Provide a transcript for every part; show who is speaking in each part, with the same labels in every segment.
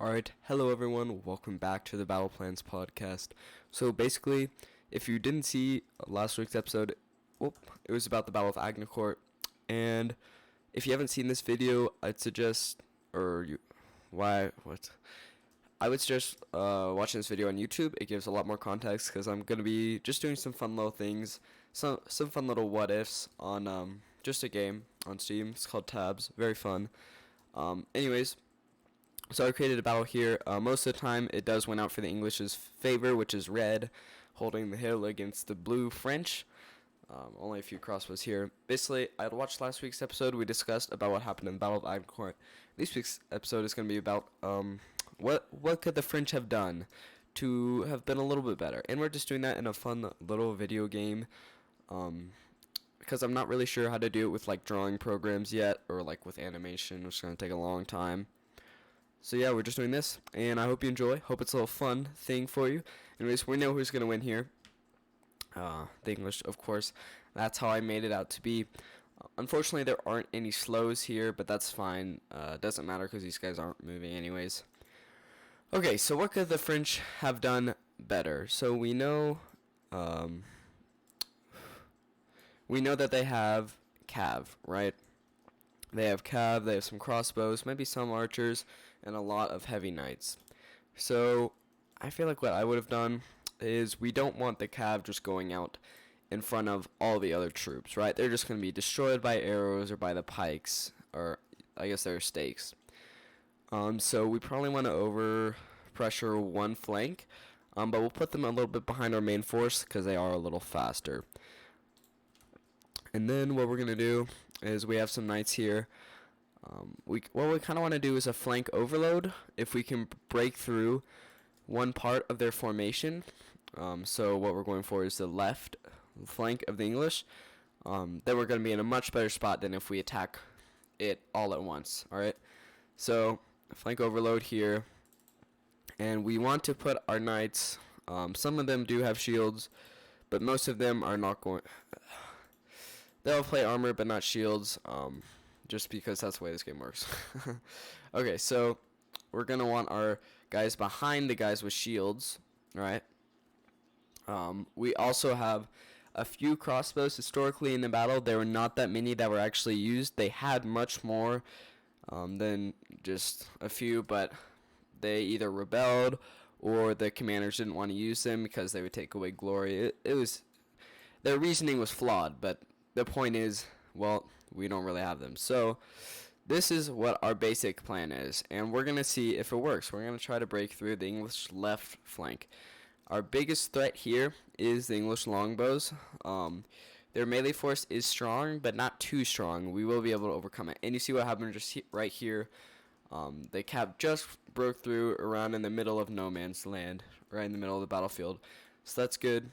Speaker 1: Alright, hello everyone, welcome back to the BattlePlans podcast. So basically, if you didn't see last week's episode, it was about the Battle of Agincourt, and if you haven't seen this video, I'd suggest, I would suggest watching this video on YouTube. It gives a lot more context, because I'm going to be just doing some fun little things, some fun little what-ifs on just a game on Steam. It's called Tabs, very fun. Anyways, so I created a battle here. Most of the time, it does win out for the English's favor, which is red, holding the hill against the blue French. Only a few crossbows here. Basically, I watched last week's episode. We discussed about what happened in the Battle of Agincourt. This week's episode is going to be about what could the French have done to have been a little bit better. And we're just doing that in a fun little video game. Because I'm not really sure how to do it with like drawing programs yet, or like with animation, which is going to take a long time. So yeah, we're just doing this, and I hope you enjoy. Hope it's a little fun thing for you. Anyways, we know who's going to win here. The English, of course. That's how I made it out to be. Unfortunately, there aren't any slows here, but that's fine. Doesn't matter because these guys aren't moving anyways. Okay, so what could the French have done better? So we know that they have cav, right? They have cav, they have some crossbows, maybe some archers, and a lot of heavy knights. So I feel like what I would have done is we don't want the cav just going out in front of all the other troops, right? They're just going to be destroyed by arrows or by the pikes, or I guess they're stakes. So we probably want to over pressure one flank, but we'll put them a little bit behind our main force because they are a little faster. And then what we're going to do is we have some knights here. What we kind of want to do is a flank overload if we can break through one part of their formation. So what we're going for is the left flank of the English. Then we're going to be in a much better spot than if we attack it all at once. Alright, so flank overload here. And we want to put our knights, some of them do have shields, but most of them are not going... They'll play armor but not shields, just because that's the way this game works. Okay, so we're going to want our guys behind the guys with shields, right? We also have a few crossbows historically in the battle. There were not that many that were actually used. They had much more than just a few, but they either rebelled or the commanders didn't want to use them because they would take away glory. Their reasoning was flawed, but the point is, well, we don't really have them. So this is what our basic plan is, and we're going to see if it works. We're going to try to break through the English left flank. Our biggest threat here is the English longbows. Their melee force is strong, but not too strong. We will be able to overcome it. And you see what happened just right here. The cav just broke through around in the middle of no man's land, right in the middle of the battlefield. So that's good.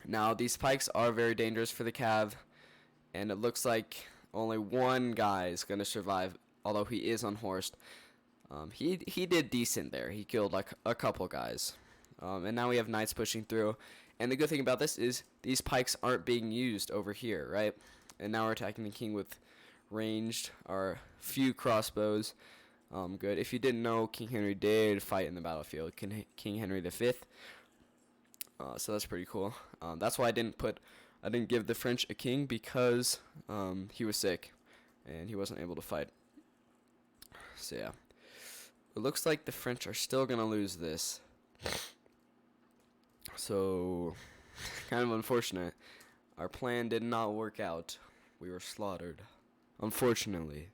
Speaker 1: Now, these pikes are very dangerous for the cav, and it looks like only one guy is going to survive, although he is unhorsed. He did decent there. He killed like a couple guys. And now we have knights pushing through. And the good thing about this is these pikes aren't being used over here, right? And now we're attacking the king with ranged, or few crossbows. Good. If you didn't know, King Henry did fight in the battlefield. King Henry V. So that's pretty cool. That's why I didn't give the French a king, because he was sick and he wasn't able to fight. So yeah, it looks like the French are still gonna lose this. So kind of unfortunate. Our plan did not work out. We were slaughtered, unfortunately.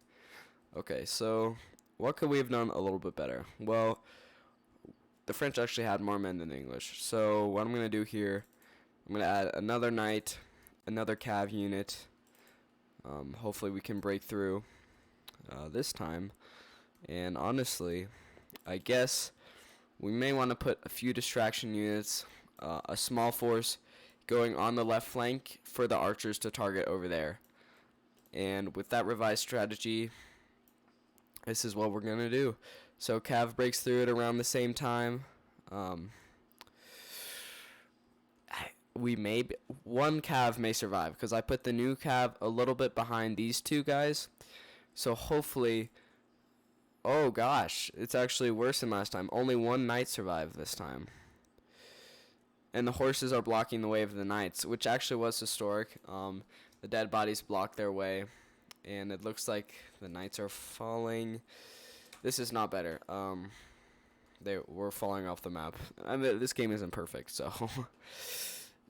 Speaker 1: Okay, so what could we have done a little bit better? Well, the French actually had more men than the English. So what I'm going to do here, I'm going to add another knight, another cav unit. Hopefully we can break through this time. And honestly, I guess we may want to put a few distraction units, a small force going on the left flank for the archers to target over there. And with that revised strategy, this is what we're going to do. So cav breaks through it around the same time. One cav may survive, because I put the new cav a little bit behind these two guys. So hopefully Oh gosh, it's actually worse than last time. Only one knight survived this time. And the horses are blocking the way of the knights, which actually was historic. The dead bodies block their way, and it looks like the knights are falling. This is not better. They were falling off the map. I mean, this game isn't perfect, so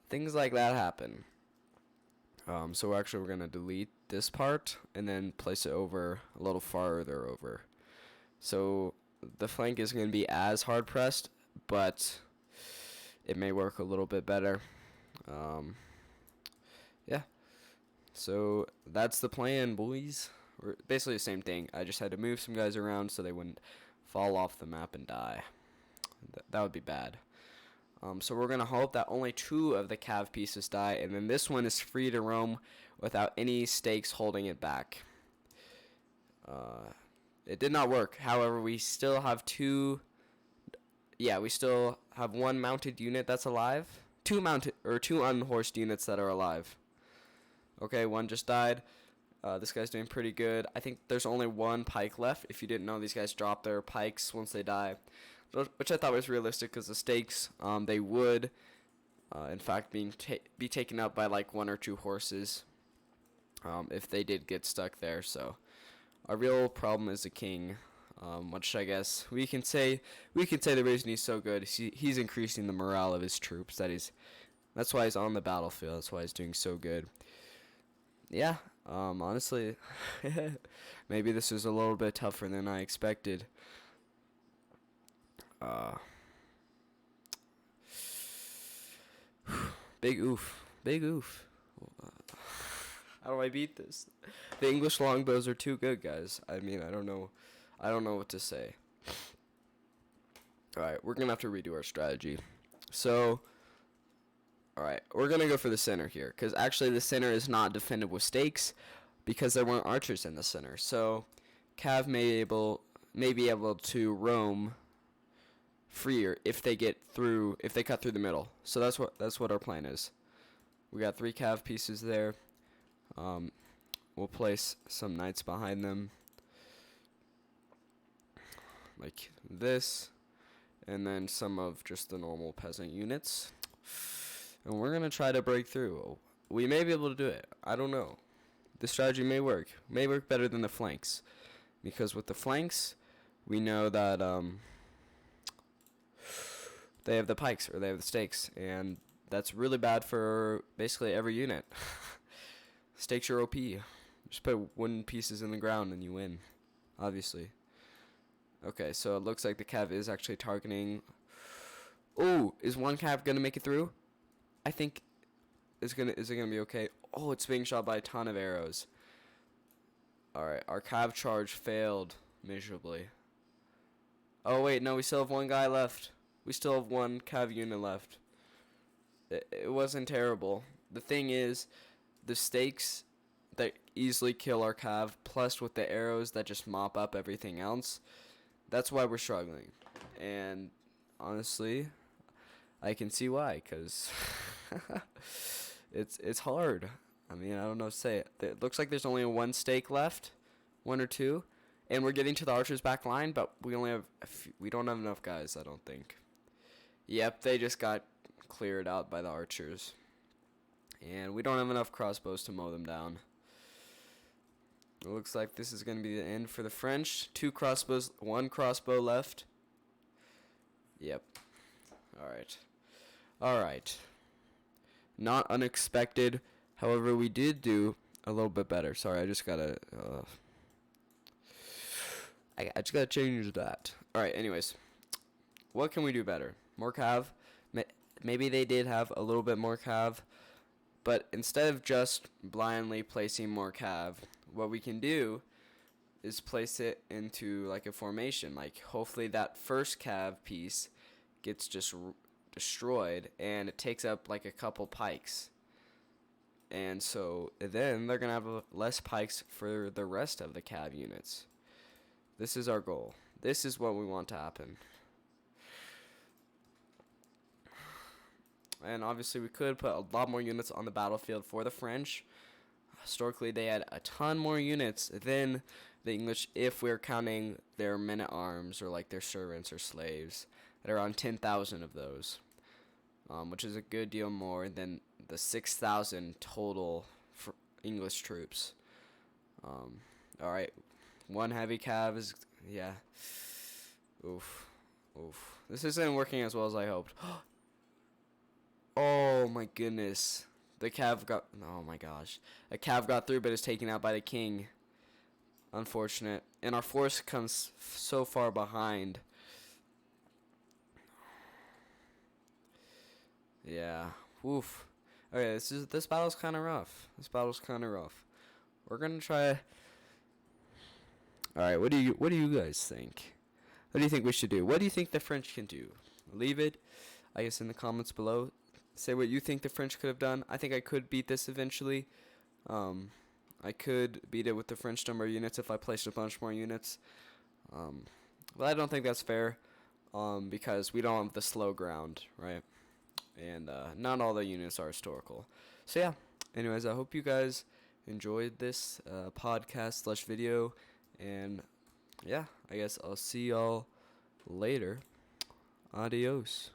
Speaker 1: things like that happen. So we're gonna delete this part and then place it over a little farther over. So the flank is gonna be as hard pressed, but it may work a little bit better. Yeah. So that's the plan, boys. We're basically the same thing. I just had to move some guys around so they wouldn't fall off the map and die. That would be bad. So we're going to hope that only 2 of the cav pieces die, and then this one is free to roam without any stakes holding it back. It did not work. However, we still have 2... Yeah, we still have 1 mounted unit that's alive. 2 unhorsed units that are alive. Okay, 1 just died. This guy's doing pretty good. I think there's only 1 pike left. If you didn't know, these guys drop their pikes once they die, which I thought was realistic because the stakes, they would, in fact, be taken up by like 1 or 2 horses if they did get stuck there. So our real problem is the king, which I guess we can say the reason he's so good is he's increasing the morale of his troops. That's why he's on the battlefield. That's why he's doing so good. Yeah. Honestly, maybe this was a little bit tougher than I expected. Big oof. Big oof. How do I beat this? The English longbows are too good, guys. I mean, I don't know what to say. Alright, we're gonna have to redo our strategy. So, alright, we're gonna go for the center here, because actually the center is not defended with stakes, because there weren't archers in the center. So, Cav may be able to roam freer if they cut through the middle. So that's what our plan is. We got 3 Cav pieces there. We'll place some knights behind them, like this, and then some of just the normal peasant units. And we're gonna try to break through. We may be able to do it. I don't know. The strategy may work better than the flanks, because with the flanks, we know that they have the pikes or they have the stakes, and that's really bad for basically every unit. Stakes are OP. Just put wooden pieces in the ground and you win, obviously. Okay, so it looks like the cav is actually targeting. Oh, is 1 cav gonna make it through? I think is it gonna be okay? Oh, it's being shot by a ton of arrows. Alright, our cav charge failed miserably. Oh wait, no, we still have 1 guy left. We still have 1 cav unit left. It wasn't terrible. The thing is, the stakes that easily kill our cav, plus with the arrows that just mop up everything else, that's why we're struggling. And honestly, I can see why, because it's hard. I mean, I don't know what to say. It looks like there's only 1 stake left, 1 or 2, and we're getting to the archers' back line, but we don't have enough guys, I don't think. Yep, they just got cleared out by the archers, and we don't have enough crossbows to mow them down. It looks like this is going to be the end for the French. 2 crossbows, 1 crossbow left. Yep. Alright. Not unexpected. However, we did do a little bit better. Sorry, I just gotta change that. Alright, anyways. What can we do better? More cav? Maybe they did have a little bit more cav, but instead of just blindly placing more cav, what we can do is place it into like a formation. Like, hopefully that first cav piece gets just destroyed and it takes up like a couple pikes. And so then they're going to have less pikes for the rest of the cav units. This is our goal. This is what we want to happen. And obviously we could put a lot more units on the battlefield for the French. Historically, they had a ton more units than the English, if we're counting their men-at-arms or like their servants or slaves, at around 10,000 of those, which is a good deal more than the 6,000 total for English troops. All right, one heavy cav is, yeah. Oof, oof. This isn't working as well as I hoped. Oh my goodness. The cav got, oh my gosh. A cav got through but is taken out by the king. Unfortunate. And our force comes so far behind. Yeah. Oof. Okay, this battle's kind of rough. We're gonna try. All right. What do you guys think? What do you think we should do? What do you think the French can do? Leave it, I guess, in the comments below. Say what you think the French could have done. I think I could beat this eventually. I could beat it with the French number of units if I placed a bunch more units. But I don't think that's fair. Because we don't have the slow ground, right? And not all the units are historical. So yeah. Anyways, I hope you guys enjoyed this podcast / video, and yeah, I guess I'll see y'all later. Adios.